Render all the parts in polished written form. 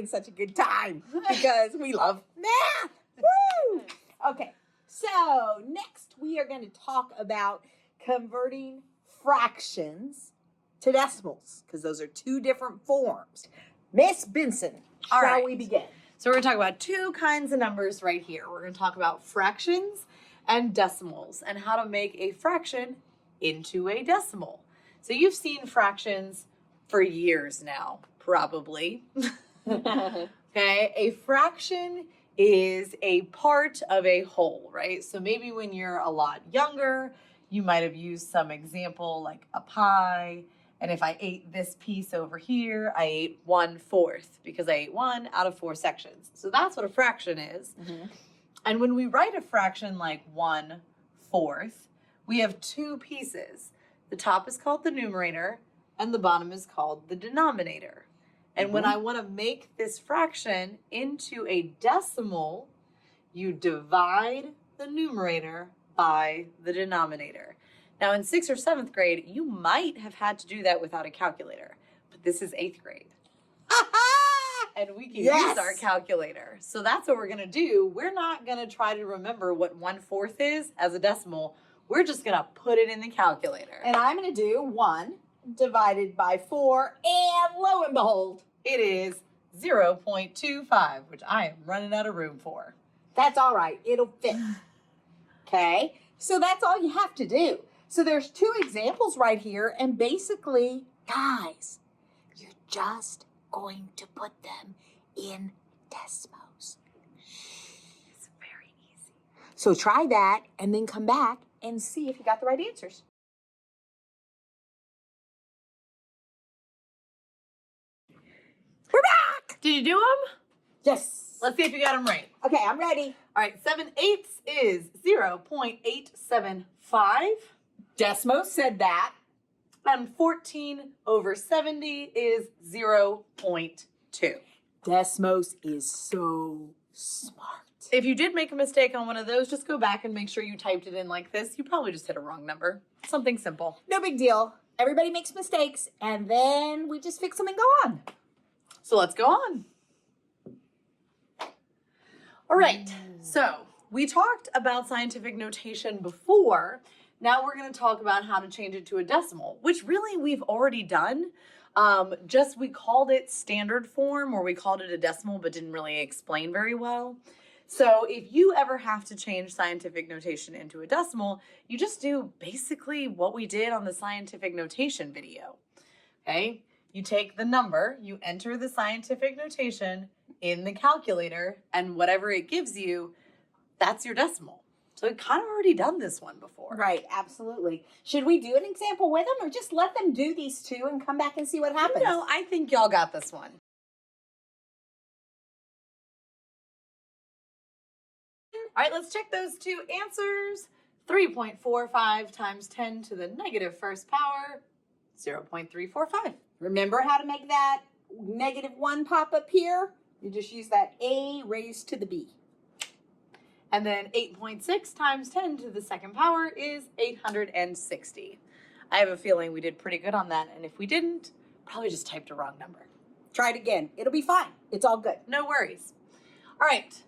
having such a good time because we love math. Woo! Okay, so next we are going to talk about converting fractions to decimals because those are two different forms. Miss Benson, shall we begin? So we're going to talk about two kinds of numbers right here. We're going to talk about fractions and decimals and how to make a fraction into a decimal. So you've seen fractions for years now, probably. Okay, a fraction is a part of a whole, right? So maybe when you're a lot younger, you might have used some example like a pie. And if I ate this piece over here, I ate 1/4 because I ate 1 out of 4 sections. So that's what a fraction is. Mm-hmm. And when we write a fraction like 1/4, we have two pieces. The top is called the numerator and the bottom is called the denominator. And when I want to make this fraction into a decimal, you divide the numerator by the denominator. Now in 6th or 7th grade, you might have had to do that without a calculator, but this is 8th grade. And we can use our calculator. So that's what we're going to do. We're not going to try to remember what 1/4 is as a decimal. We're just going to put it in the calculator. And I'm going to do 1 divided by 4, and lo and behold, it is 0.25, which I am running out of room for. That's all right. It'll fit. Okay? So that's all you have to do. So there's two examples right here, and basically, guys, you're just going to put them in decimals. It's very easy. So try that, and then come back and see if you got the right answers. We're back! Did you do them? Yes. Let's see if you got them right. Okay, I'm ready. All right, 7/8 is 0.875. Desmos said that. And 14/70 is 0.2. Desmos is so smart. If you did make a mistake on one of those, just go back and make sure you typed it in like this. You probably just hit a wrong number. Something simple. No big deal. Everybody makes mistakes, and then we just fix them and go on. So let's go on. All right, so we talked about scientific notation before. Now we're going to talk about how to change it to a decimal, which really we've already done. Just we called it standard form, or we called it a decimal, but didn't really explain very well. So if you ever have to change scientific notation into a decimal, you just do basically what we did on the scientific notation video. Okay, you take the number, you enter the scientific notation in the calculator, and whatever it gives you, that's your decimal. So we've kind of already done this one before. Right, absolutely. Should we do an example with them, or just let them do these two and come back and see what happens? No, I think y'all got this one. All right, let's check those two answers. 3.45 times 10 to the negative first power, 0.345. Remember how to make that -1 pop up here? You just use that A raised to the B. And then 8.6 times 10 to the second power is 860. I have a feeling we did pretty good on that. And if we didn't, probably just typed a wrong number. Try it again. It'll be fine. It's all good. No worries. All right.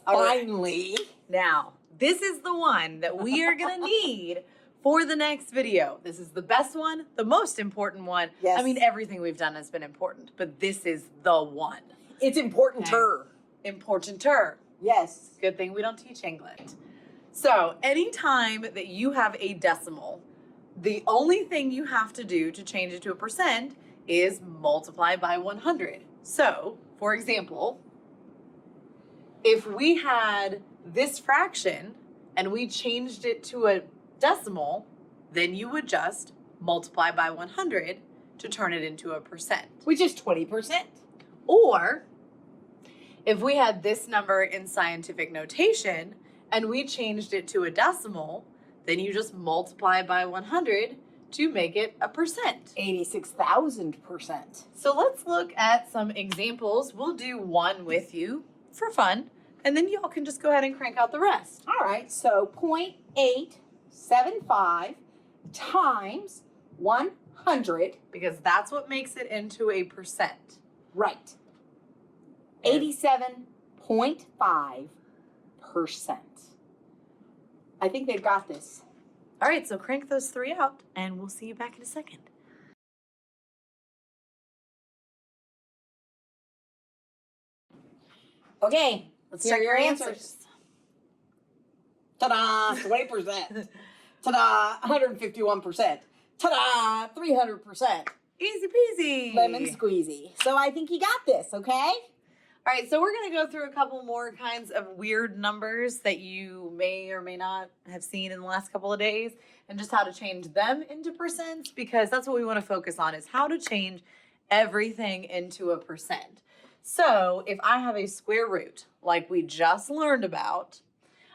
Finally. Now, this is the one that we are going to need for the next video. This is the best one, the most important one. Yes. I mean, everything we've done has been important, but this is the one. It's important-er. Importanter. Yes. Good thing we don't teach English. So anytime that you have a decimal, the only thing you have to do to change it to a percent is multiply by 100. So, for example, if we had this fraction and we changed it to a decimal, then you would just multiply by 100 to turn it into a percent. Which is 20%. Or if we had this number in scientific notation and we changed it to a decimal, then you just multiply by 100 to make it a percent. 86,000%. So let's look at some examples. We'll do one with you for fun, and then y'all can just go ahead and crank out the rest. All right, so 0.875 times 100. Because that's what makes it into a percent. Right. 87.5%. I think they've got this. All right, so crank those 3 out, and we'll see you back in a second. Okay, Let's here are check your answers. Ta-da, 20%. Ta-da, 151%. Ta-da, 300%. Easy peasy. Lemon squeezy. So I think you got this, okay? All right, so we're going to go through a couple more kinds of weird numbers that you may or may not have seen in the last couple of days, and just how to change them into percents, because that's what we want to focus on, is how to change everything into a percent. So if I have a square root, like we just learned about,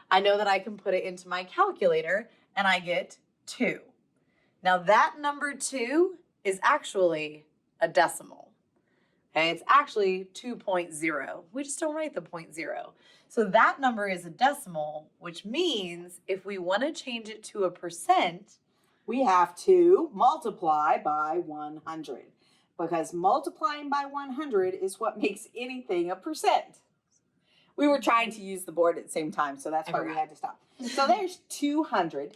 I know that I can put it into my calculator and I get 2. Now that number 2 is actually a decimal. Okay, it's actually 2.0. We just don't write the 0.0. So that number is a decimal, which means if we want to change it to a percent, we have to multiply by 100, because multiplying by 100 is what makes anything a percent. We were trying to use the board at the same time, so that's why we had to stop. So there's 200%.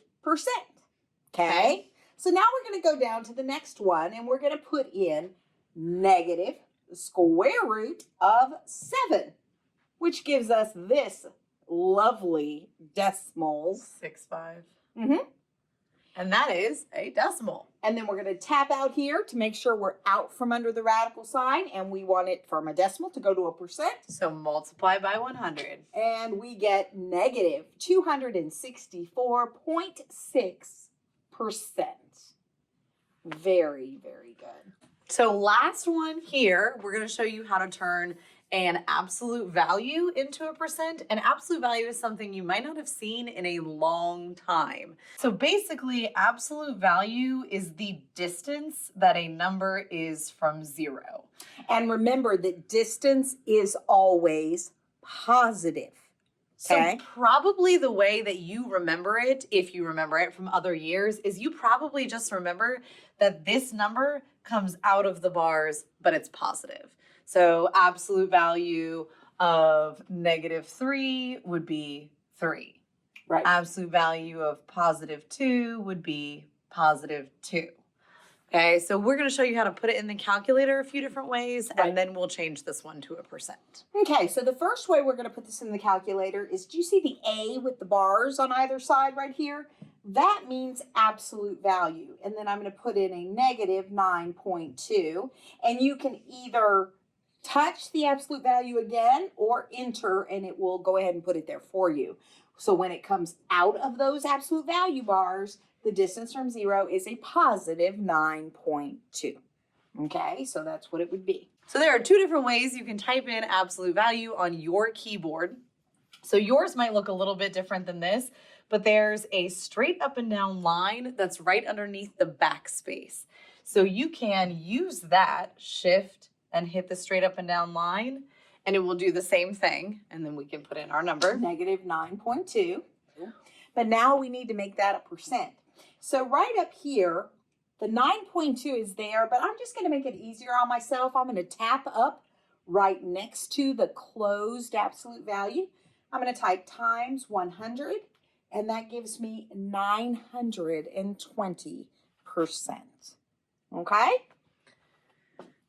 Okay? So now we're going to go down to the next one, and we're going to put in negative the square root of 7, which gives us this lovely decimal. 6.5. Mm-hmm. And that is a decimal. And then we're going to tap out here to make sure we're out from under the radical sign, and we want it from a decimal to go to a percent. So multiply by 100. And we get negative 264.6%. Very, very good. So last one here, we're going to show you how to turn an absolute value into a percent. An absolute value is something you might not have seen in a long time. So basically, absolute value is the distance that a number is from 0. And remember that distance is always positive. Okay. So probably the way that you remember it, if you remember it from other years, is you probably just remember that this number comes out of the bars, but it's positive. So absolute value of -3 would be 3. Right. Absolute value of +2 would be +2. Okay, so we're going to show you how to put it in the calculator a few different ways, and then we'll change this one to a percent. Okay, so the first way we're going to put this in the calculator is, do you see the A with the bars on either side right here? That means absolute value. And then I'm going to put in a negative 9.2. And you can either touch the absolute value again or enter, and it will go ahead and put it there for you. So when it comes out of those absolute value bars, the distance from 0 is a positive 9.2. Okay, so that's what it would be. So there are 2 different ways you can type in absolute value on your keyboard. So yours might look a little bit different than this, but there's a straight up and down line that's right underneath the backspace. So you can use that, shift, and hit the straight up and down line, and it will do the same thing. And then we can put in our number. Negative 9.2. But now we need to make that a percent. So right up here, the 9.2 is there, but I'm just going to make it easier on myself. I'm going to tap up right next to the closed absolute value. I'm going to type times 100, and that gives me 920%. Okay?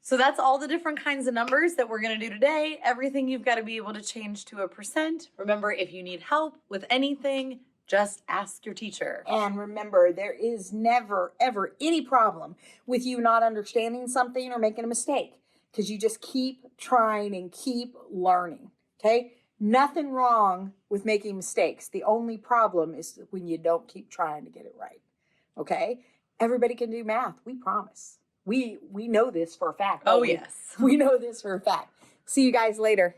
So that's all the different kinds of numbers that we're going to do today. Everything you've got to be able to change to a percent. Remember, if you need help with anything, just ask your teacher. And remember, there is never, ever any problem with you not understanding something or making a mistake, because you just keep trying and keep learning, okay? Nothing wrong with making mistakes. The only problem is when you don't keep trying to get it right, okay? Everybody can do math, we promise. We know this for a fact. Oh, yes. We know this for a fact. See you guys later.